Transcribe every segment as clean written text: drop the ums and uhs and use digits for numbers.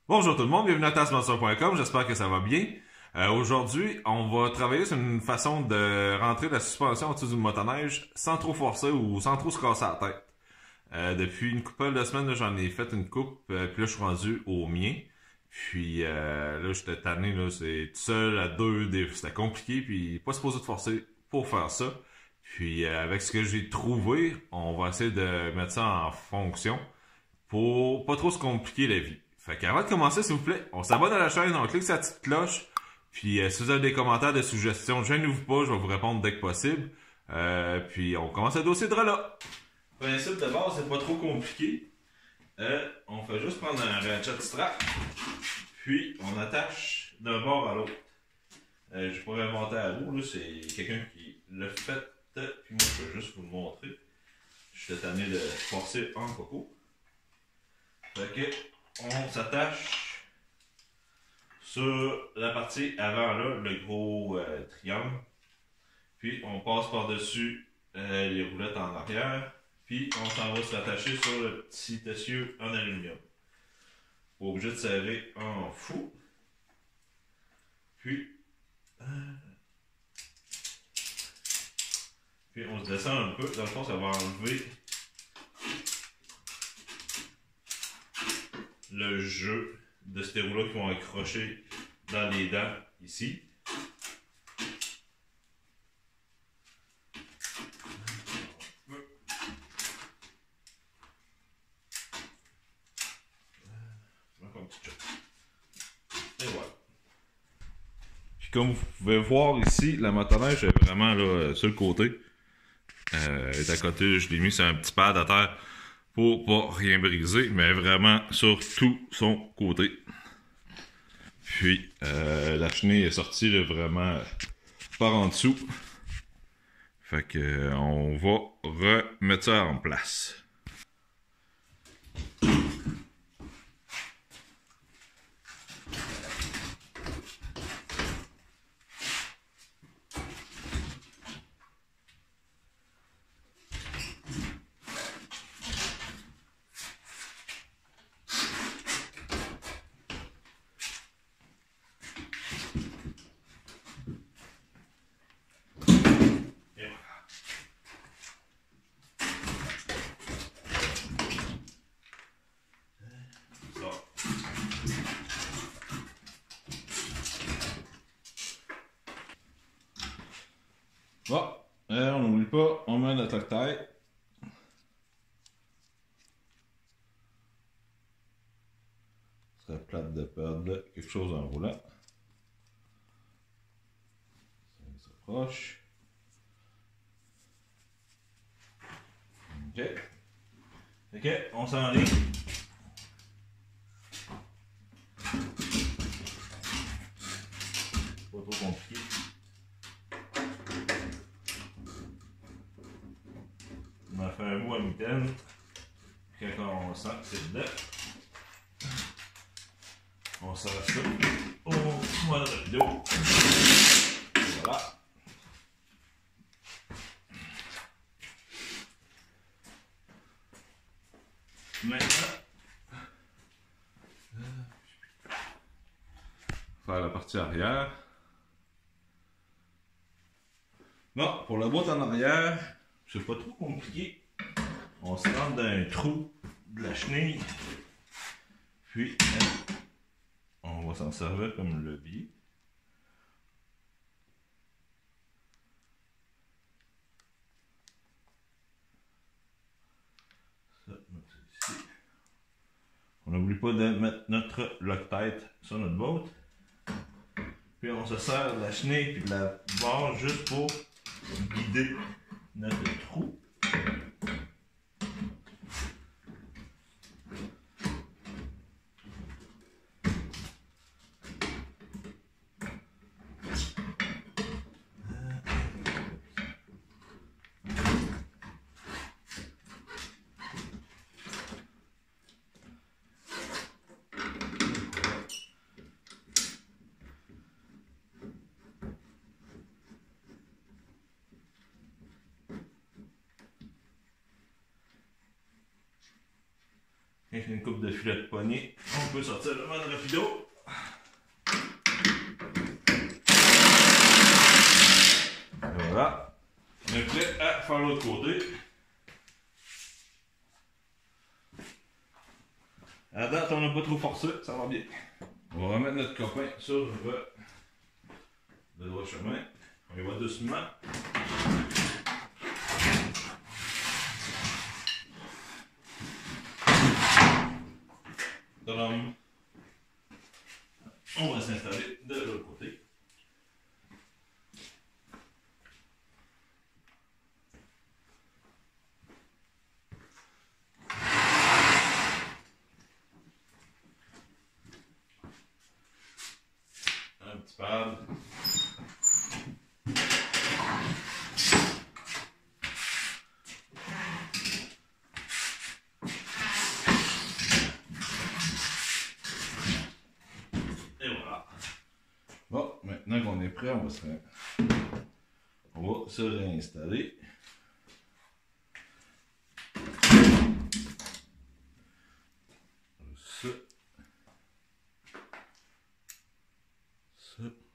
Bonjour tout le monde, bienvenue à taskmaster.com, j'espère que ça va bien. Aujourd'hui, on va travailler sur une façon de rentrer la suspension au-dessus d'une motoneige sans trop forcer ou sans trop se casser la tête. Depuis une couple de semaines, là, j'en ai fait une coupe, puis là je suis rendu au mien. Puis là, j'étais tanné, là, c'est tout seul à deux, c'était compliqué, puis pas supposé de forcer pour faire ça. Puis avec ce que j'ai trouvé, on va essayer de mettre ça en fonction pour pas trop se compliquer la vie. Fait qu'avant de commencer, s'il vous plaît, on s'abonne à la chaîne, on clique sur la petite cloche. Puis si vous avez des commentaires, des suggestions, gênez-vous pas, je vais vous répondre dès que possible. Puis on commence le dossier de là. Le principe de base, c'est pas trop compliqué. On fait juste prendre un ratchet strap, puis on attache d'un bord à l'autre. Je pourrais inventer à vous, là, c'est quelqu'un qui l'a fait, puis moi je vais juste vous le montrer. Je suis tanné de forcer en coco. Fait que on s'attache sur la partie avant là, le gros triangle. Puis on passe par-dessus les roulettes en arrière. Puis on s'en va s'attacher sur le petit essieu en aluminium. Pas obligé de serrer en fou. Puis on se descend un peu. Dans le fond, ça va enlever le jeu de ces roues-là qui vont accrocher dans les dents ici. Et voilà. Puis comme vous pouvez voir ici, la motoneige est vraiment là, sur le côté. Elle est à côté, je l'ai mis sur un petit pad à terre pour pas rien briser, mais vraiment sur tout son côté. Puis la chenille est sortie là, vraiment par en dessous. Fait que on va remettre ça en place. Bon, on n'oublie pas, on met notre taille. Ça serait plate de perdre quelque chose en roulant. Ça s'approche. Ok. Ok, on s'enligne. Pas trop compliqué. On a fait un bout à mitaine. Quand on sent que c'est dedans, on sort ça au mode rapido. Et voilà. Maintenant, faire la partie arrière. Bon, pour la boîte en arrière, c'est pas trop compliqué. On se rentre dans un trou de la chenille. Puis, on va s'en servir comme levier. Ça, ici. On n'oublie pas de mettre notre Loctite sur notre boîte. Puis on se sert de la chenille et de la barre juste pour guider notre trou. avec une coupe de filet de poignée, on peut sortir le mode rapido. Et voilà. On est prêt à faire l'autre côté. À date, on n'a pas trop forcé, ça va bien. On va remettre notre copain sur le droit chemin. On y va doucement. Tadam. On va s'installer de l'autre côté. Un petit pad. Bon, maintenant qu'on est prêt, on va se réinstaller.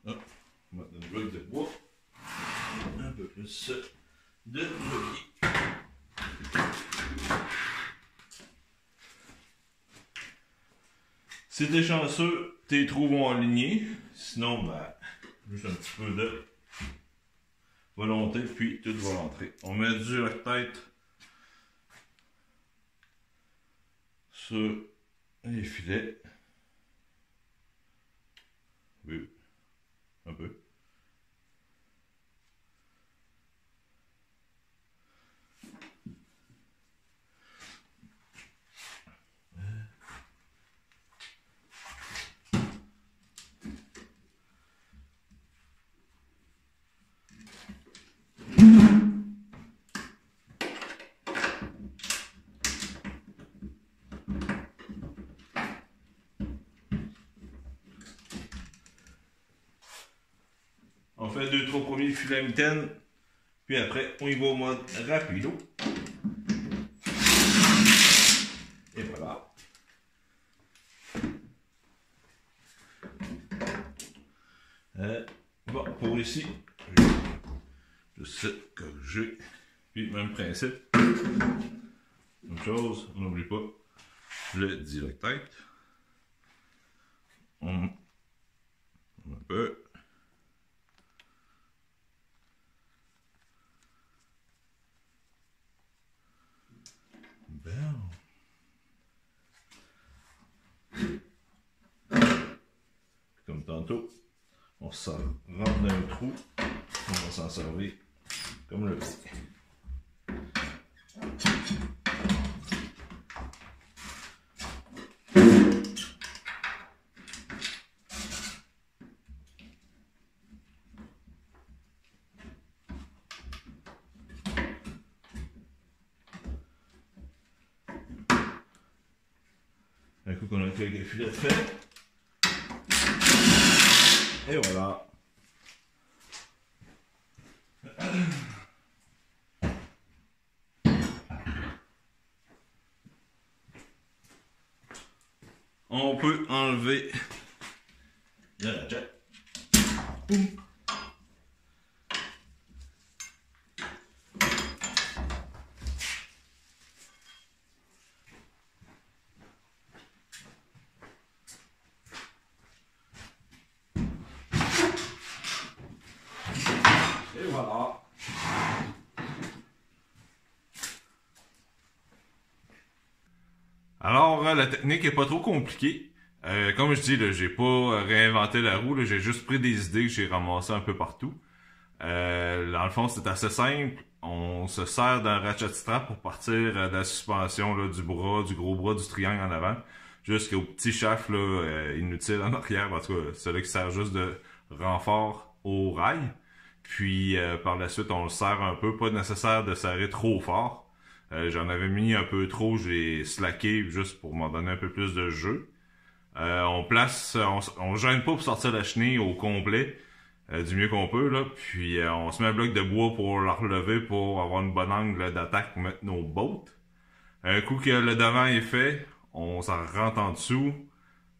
Hop, on va mettre une bloc de bois. Un peu plus de levier. Si t'es chanceux, tes trous vont aligner. Sinon, ben, juste un petit peu de volonté, puis tout va rentrer. On met du Loctite sur les filets. Oui, un peu. On fait 2-3 premiers filets à mitaine, puis après on y va au mode rapido. Et voilà. Bon, pour ici, juste corriger, puis même principe. Même chose, on n'oublie pas le Loctite. Un peu. Comme tantôt, on se rentre dans un trou, on va s'en servir comme le petit. Un coup qu'on a quelques filets de fait. Et voilà. On peut enlever le ratchet. Boum. Et voilà. Alors, la technique est pas trop compliquée. Comme je dis, j'ai pas réinventé la roue, j'ai juste pris des idées que j'ai ramassées un peu partout. Dans le fond, c'est assez simple. On se sert d'un ratchet strap pour partir de la suspension là, du gros bras du triangle en avant, jusqu'au petit shaft là, inutile en arrière, en tout cas, celui qui sert juste de renfort au rail. Puis par la suite, on le serre un peu, pas nécessaire de serrer trop fort. J'en avais mis un peu trop, j'ai slacké juste pour m'en donner un peu plus de jeu. On gêne pas pour sortir la chenille au complet, du mieux qu'on peut, là. Puis on se met un bloc de bois pour la relever pour avoir une bonne angle d'attaque pour mettre nos bottes. Un coup que le devant est fait, on s'en rentre en dessous,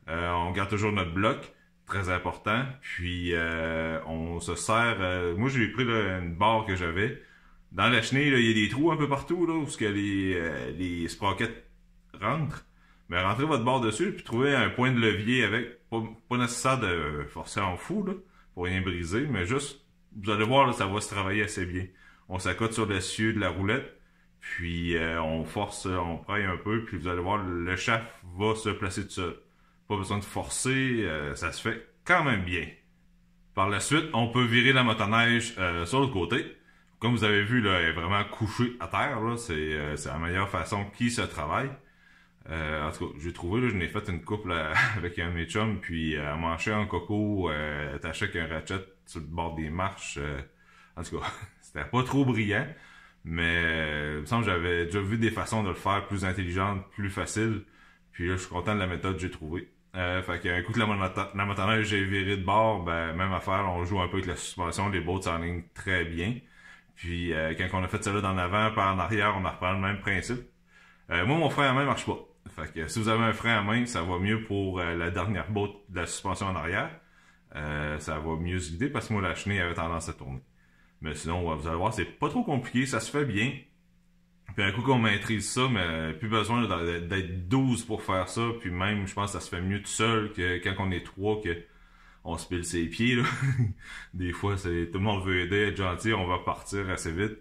on garde toujours notre bloc, très important, puis on se sert, moi j'ai pris là, une barre que j'avais, dans la chenille, il y a des trous un peu partout, là, où ce que les sprockets rentrent, mais rentrez votre barre dessus, puis trouvez un point de levier avec, pas nécessaire de forcer en fou, là, pour rien briser, mais juste, vous allez voir, là, ça va se travailler assez bien. On s'accote sur l'essieu de la roulette, puis on force, on praille un peu, puis vous allez voir, le shaft va se placer tout seul. Pas besoin de forcer, ça se fait quand même bien. Par la suite, on peut virer la motoneige sur l'autre côté. Comme vous avez vu, là, elle est vraiment couchée à terre. Là, c'est la meilleure façon qui se travaille. En tout cas, j'ai trouvé, là, je n'ai fait une couple avec un de mes chums, puis à mancher en coco, attaché avec un ratchet sur le bord des marches. En tout cas, c'était pas trop brillant, mais il me semble que j'avais déjà vu des façons de le faire plus intelligentes, plus faciles. Puis là, je suis content de la méthode que j'ai trouvée. Fait qu'un coup que la motoneige j'ai viré de bord, ben même affaire, on joue un peu avec la suspension, les boats s'enlignent très bien. Puis quand on a fait ça là dans l'avant, par en arrière, on a repris le même principe. Moi, mon frein à main marche pas. Fait que si vous avez un frein à main, ça va mieux pour la dernière bout de la suspension en arrière. Ça va mieux se vider parce que moi, la chenille avait tendance à tourner. Mais sinon, vous allez voir, c'est pas trop compliqué, ça se fait bien. Puis un coup qu'on maîtrise ça, mais plus besoin d'être 12 pour faire ça. Puis même, je pense que ça se fait mieux tout seul que quand on est 3, que on se pile ses pieds, là. Des fois, tout le monde veut aider, être gentil, on va partir assez vite.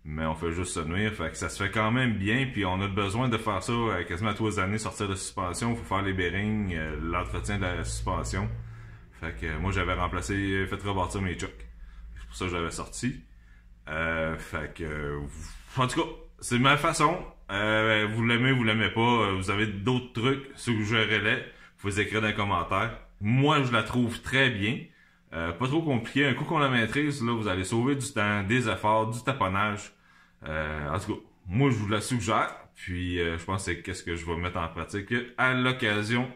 Mais on fait juste se nuire. Fait que ça se fait quand même bien. Puis on a besoin de faire ça quasiment à tous les années, sortir de suspension. Faut faire les bearings, l'entretien de la suspension. Fait que moi, j'avais fait rebâtir mes chocs. C'est pour ça que je l'avais sorti. Fait que, en tout cas, c'est ma façon. Vous l'aimez, vous l'aimez pas. Vous avez d'autres trucs, suggérez-les. Vous pouvez écrire dans les commentaires. Moi, je la trouve très bien. Pas trop compliqué. Un coup qu'on la maîtrise, là, vous allez sauver du temps, des efforts, du taponnage. En tout cas, moi, je vous la suggère. Puis, je pense que c'est qu'est-ce que je vais mettre en pratique à l'occasion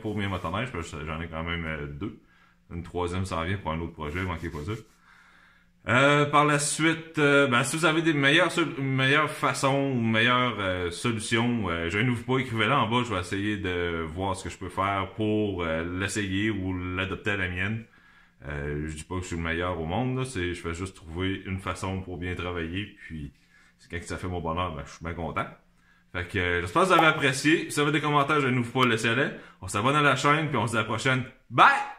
pour mes motoneiges. Parce que j'en ai quand même 2. Une troisième s'en vient pour un autre projet, manquez pas ça. Par la suite, si vous avez des meilleures façons ou meilleures solutions, gênez-vous pas, écrivez-la en bas, je vais essayer de voir ce que je peux faire pour l'essayer ou l'adopter à la mienne. Je dis pas que je suis le meilleur au monde, là, je fais juste trouver une façon pour bien travailler, puis quand ça fait mon bonheur, je suis bien content. Fait que j'espère que vous avez apprécié. Si vous avez des commentaires, gênez-vous pas, laissez-les. On s'abonne à la chaîne, puis on se dit à la prochaine. Bye!